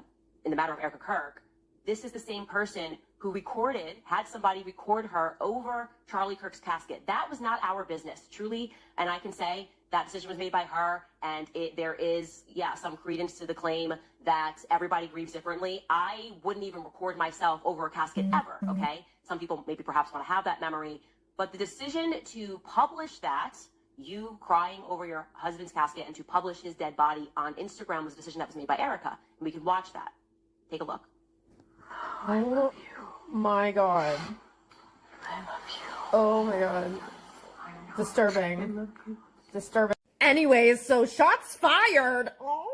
the matter of Erika Kirk, this is the same person who had somebody record her over Charlie Kirk's casket. That was not our business, truly. And I can say that decision was made by her, and there is, some credence to the claim that everybody grieves differently. I wouldn't even record myself over a casket ever, okay? Some people maybe perhaps want to have that memory. But the decision to publish that, you crying over your husband's casket, and to publish his dead body on Instagram was a decision that was made by Erika. And we can watch that. Take a look. I love you. My God. I love you. Oh my God. Disturbing. Disturbing. anyways, so shots fired. Oh.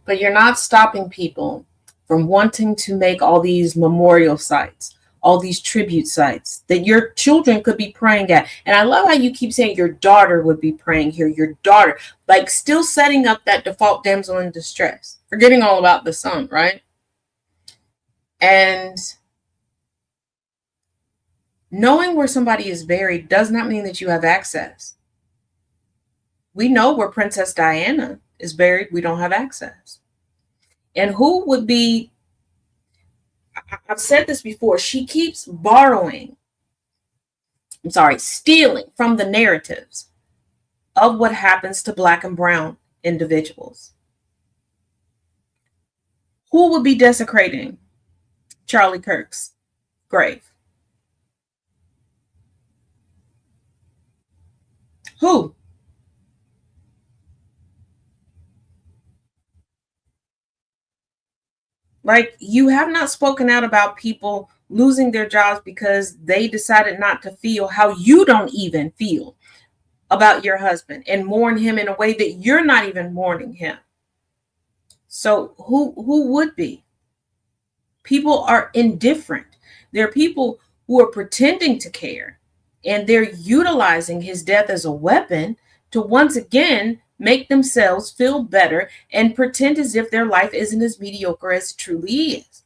But you're not stopping people from wanting to make all these memorial sites, all these tribute sites that your children could be praying at. And I love how you keep saying your daughter would be praying here, your daughter, like still setting up that default damsel in distress, forgetting all about the son, right? And knowing where somebody is buried does not mean that you have access. We know where Princess Diana is buried. We don't have access. And who would be, I've said this before, she keeps stealing from the narratives of what happens to Black and brown individuals. Who would be desecrating Charlie Kirk's grave? Who? Like, you have not spoken out about people losing their jobs because they decided not to feel how you don't even feel about your husband and mourn him in a way that you're not even mourning him. So who would be? People are indifferent. There are people who are pretending to care, and they're utilizing his death as a weapon to once again make themselves feel better and pretend as if their life isn't as mediocre as it truly is.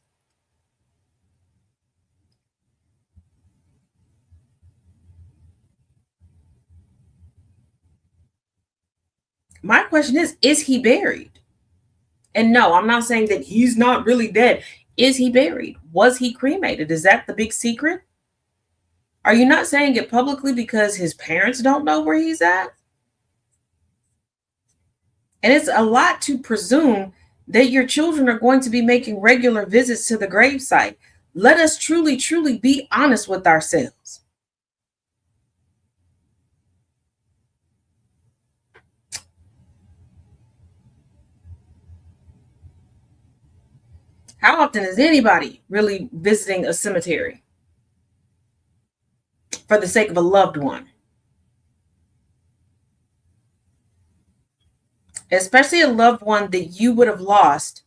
My question is he buried? And no, I'm not saying that he's not really dead. Is he buried? Was he cremated? Is that the big secret? Are you not saying it publicly because his parents don't know where he's at? And it's a lot to presume that your children are going to be making regular visits to the gravesite. Let us truly, truly be honest with ourselves. How often is anybody really visiting a cemetery for the sake of a loved one? Especially a loved one that you would have lost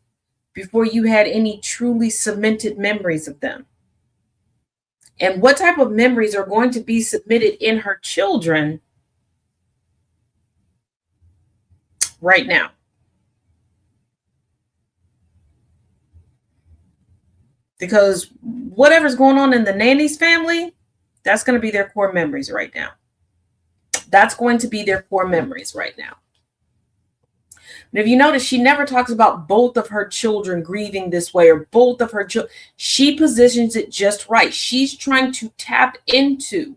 before you had any truly cemented memories of them. And what type of memories are going to be submitted in her children right now? Because whatever's going on in the nanny's family, that's going to be their core memories right now. That's going to be their core memories right now. And if you notice, she never talks about both of her children grieving this way or both of her children. She positions it just right. She's trying to tap into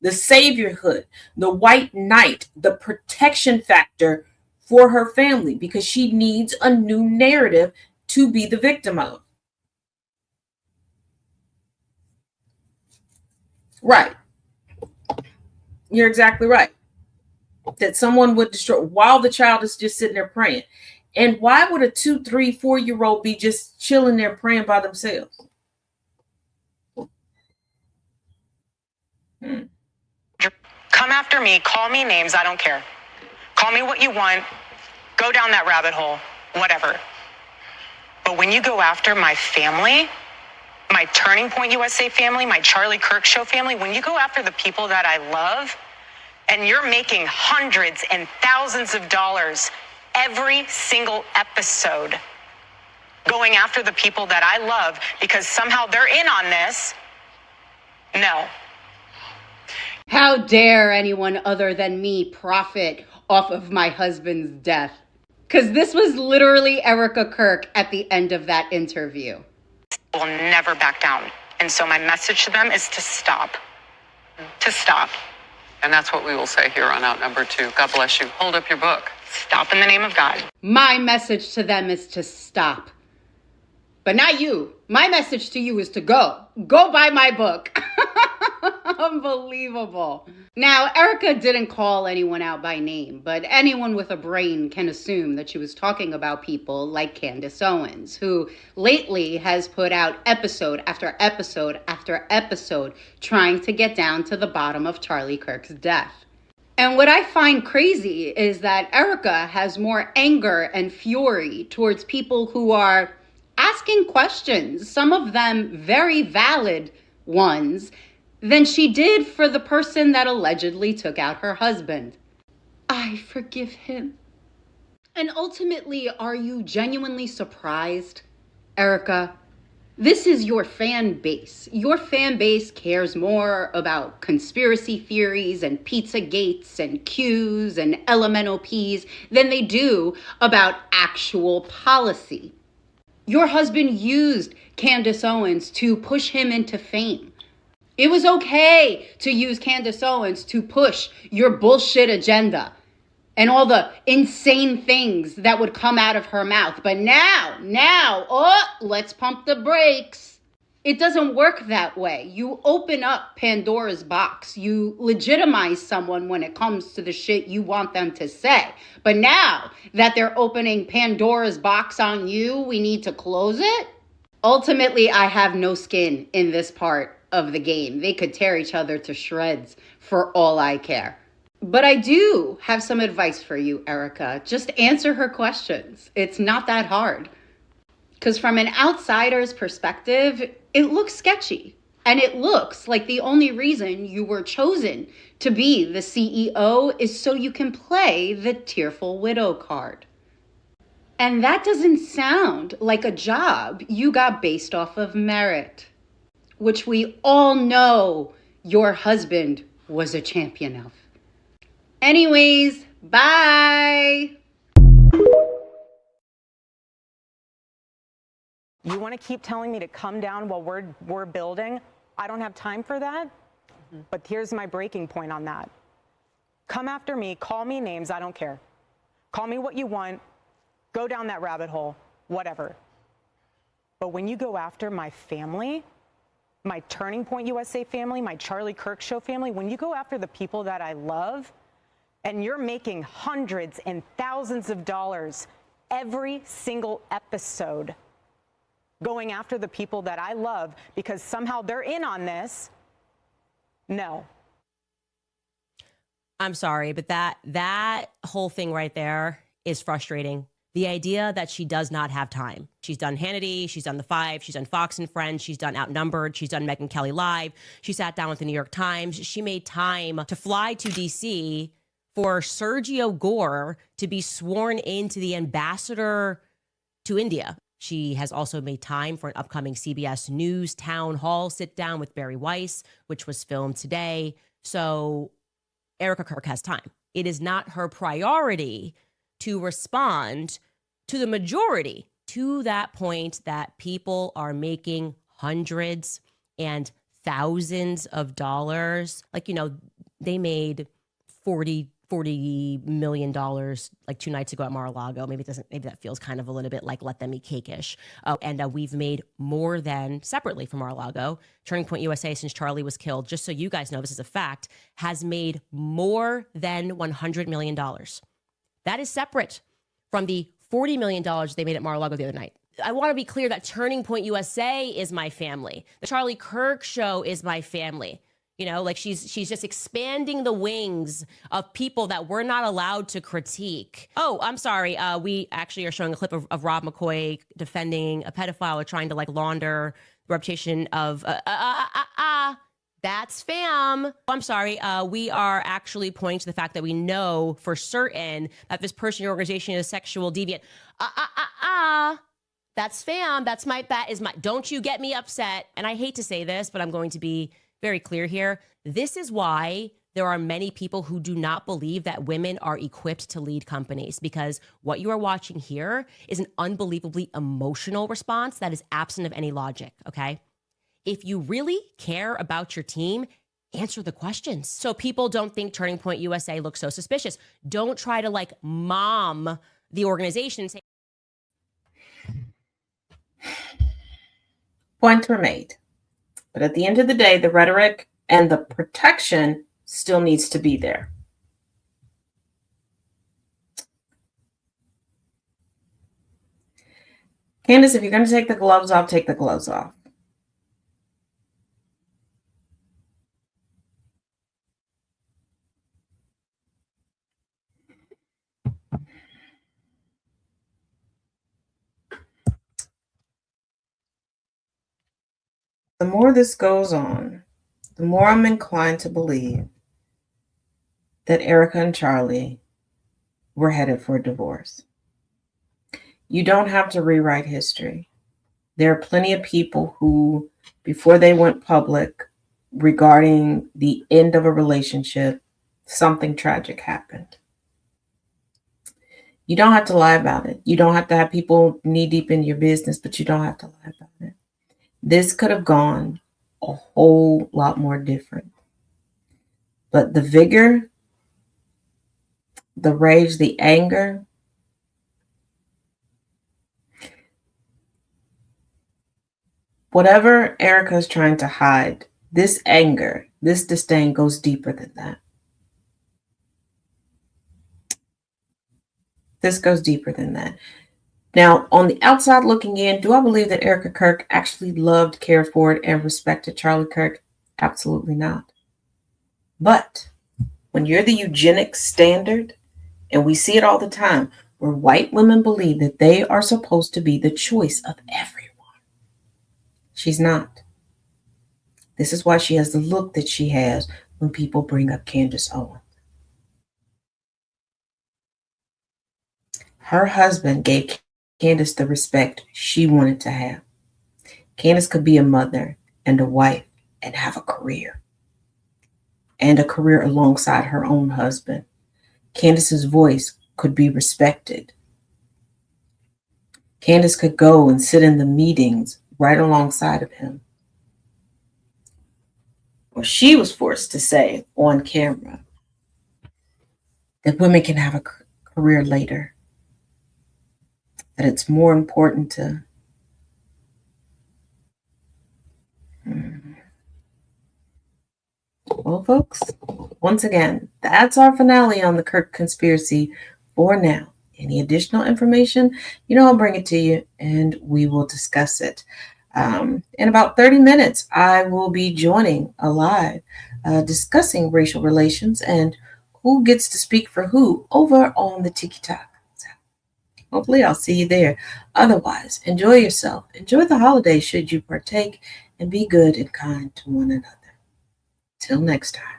the saviorhood, the white knight, the protection factor for her family because she needs a new narrative to be the victim of. Right. You're exactly right. That someone would destroy while the child is just sitting there praying. And why would a 2, 3, 4-year-old be just chilling there praying by themselves? Come after me, call me names, I don't care. Call me what you want, go down that rabbit hole, whatever. But when you go after my family, my Turning Point USA family, my Charlie Kirk Show family, when you go after the people that I love, and you're making hundreds and thousands of dollars every single episode going after the people that I love because somehow they're in on this, no. How dare anyone other than me profit off of my husband's death? Because this was literally Erika Kirk at the end of that interview. Will never back down. And so my message to them is to stop. To stop. And that's what we will say here on Outnumber 2. God bless you. Hold up your book. Stop in the name of God. My message to them is to stop. But not you. My message to you is to go. Go buy my book. Unbelievable. Now, Erika didn't call anyone out by name, but anyone with a brain can assume that she was talking about people like Candace Owens, who lately has put out episode after episode after episode trying to get down to the bottom of Charlie Kirk's death. And what I find crazy is that Erika has more anger and fury towards people who are asking questions, some of them very valid ones, than she did for the person that allegedly took out her husband. I forgive him. And ultimately, are you genuinely surprised, Erika? This is your fan base. Your fan base cares more about conspiracy theories and pizza gates and Qs and elemental Ps than they do about actual policy. Your husband used Candace Owens to push him into fame. It was okay to use Candace Owens to push your bullshit agenda and all the insane things that would come out of her mouth. But now, let's pump the brakes. It doesn't work that way. You open up Pandora's box. You legitimize someone when it comes to the shit you want them to say. But now that they're opening Pandora's box on you, we need to close it? Ultimately, I have no skin in this part of the game. They could tear each other to shreds for all I care. But I do have some advice for you, Erika. Just answer her questions. It's not that hard. Because from an outsider's perspective, it looks sketchy. And it looks like the only reason you were chosen to be the CEO is so you can play the tearful widow card. And that doesn't sound like a job you got based off of merit, which we all know your husband was a champion of. Anyways, bye. You want to keep telling me to come down while we're building? I don't have time for that. But here's my breaking point on that. Come after me, call me names, I don't care. Call me what you want, go down that rabbit hole, whatever. But when you go after my family, my Turning Point USA family, my Charlie Kirk Show family, when you go after the people that I love, and you're making hundreds and thousands of dollars every single episode going after the people that I love because somehow they're in on this, no. I'm sorry, but that whole thing right there is frustrating. The idea that she does not have time. She's done Hannity, she's done The Five, she's done Fox and Friends, she's done Outnumbered, she's done Megyn Kelly Live, she sat down with the New York Times, she made time to fly to DC for Sergio Gore to be sworn into the ambassador to India. She has also made time for an upcoming CBS News town hall sit down with Barry Weiss, which was filmed today. So Erika Kirk has time. It is not her priority to respond to the majority, to that point that people are making hundreds and thousands of dollars. Like, they made $40 million like 2 nights ago at Mar-a-Lago. Maybe that feels kind of a little bit like let them eat cake-ish. And we've made more than, separately from Mar-a-Lago, Turning Point USA, since Charlie was killed, just so you guys know this is a fact, has made more than $100 million. That is separate from the $40 million they made at Mar-a-Lago the other night. I want to be clear that Turning Point USA is my family. The Charlie Kirk Show is my family. She's just expanding the wings of people that we're not allowed to critique. Oh, I'm sorry. We actually are showing a clip of Rob McCoy defending a pedophile or trying to launder the reputation of that's fam. I'm sorry. We are actually pointing to the fact that we know for certain that this person or organization is sexual deviant. That's fam. That is my. Don't you get me upset. And I hate to say this, but I'm going to be very clear here. This is why there are many people who do not believe that women are equipped to lead companies, because what you are watching here is an unbelievably emotional response that is absent of any logic, okay? If you really care about your team, answer the questions so people don't think Turning Point USA looks so suspicious. Don't try to mom the organization and say. Points were made. But at the end of the day, the rhetoric and the protection still needs to be there. Candace, if you're going to take the gloves off, take the gloves off. The more this goes on, the more I'm inclined to believe that Erika and Charlie were headed for a divorce. You don't have to rewrite history. There are plenty of people who, before they went public regarding the end of a relationship, something tragic happened. You don't have to lie about it. You don't have to have people knee deep in your business, but you don't have to lie about it. This could have gone a whole lot more different. But the vigor, the rage, the anger, whatever Erika is trying to hide, this anger, this disdain goes deeper than that. This goes deeper than that. Now, on the outside looking in, do I believe that Erika Kirk actually loved, cared for, and respected Charlie Kirk? Absolutely not. But when you're the eugenics standard, and we see it all the time, where white women believe that they are supposed to be the choice of everyone, she's not. This is why she has the look that she has when people bring up Candace Owens. Her husband gave Candace the respect she wanted to have. Candace could be a mother and a wife and have a career. And a career alongside her own husband. Candace's voice could be respected. Candace could go and sit in the meetings right alongside of him. Well, she was forced to say on camera that women can have a career later. That it's more important to Well, folks, once again, that's our finale on the Kirk Conspiracy for now. Any additional information, I'll bring it to you and we will discuss it. In about 30 minutes, I will be joining live discussing racial relations and who gets to speak for who over on the TikTok. Hopefully I'll see you there. Otherwise, enjoy yourself. Enjoy the holidays should you partake, and be good and kind to one another. Till next time.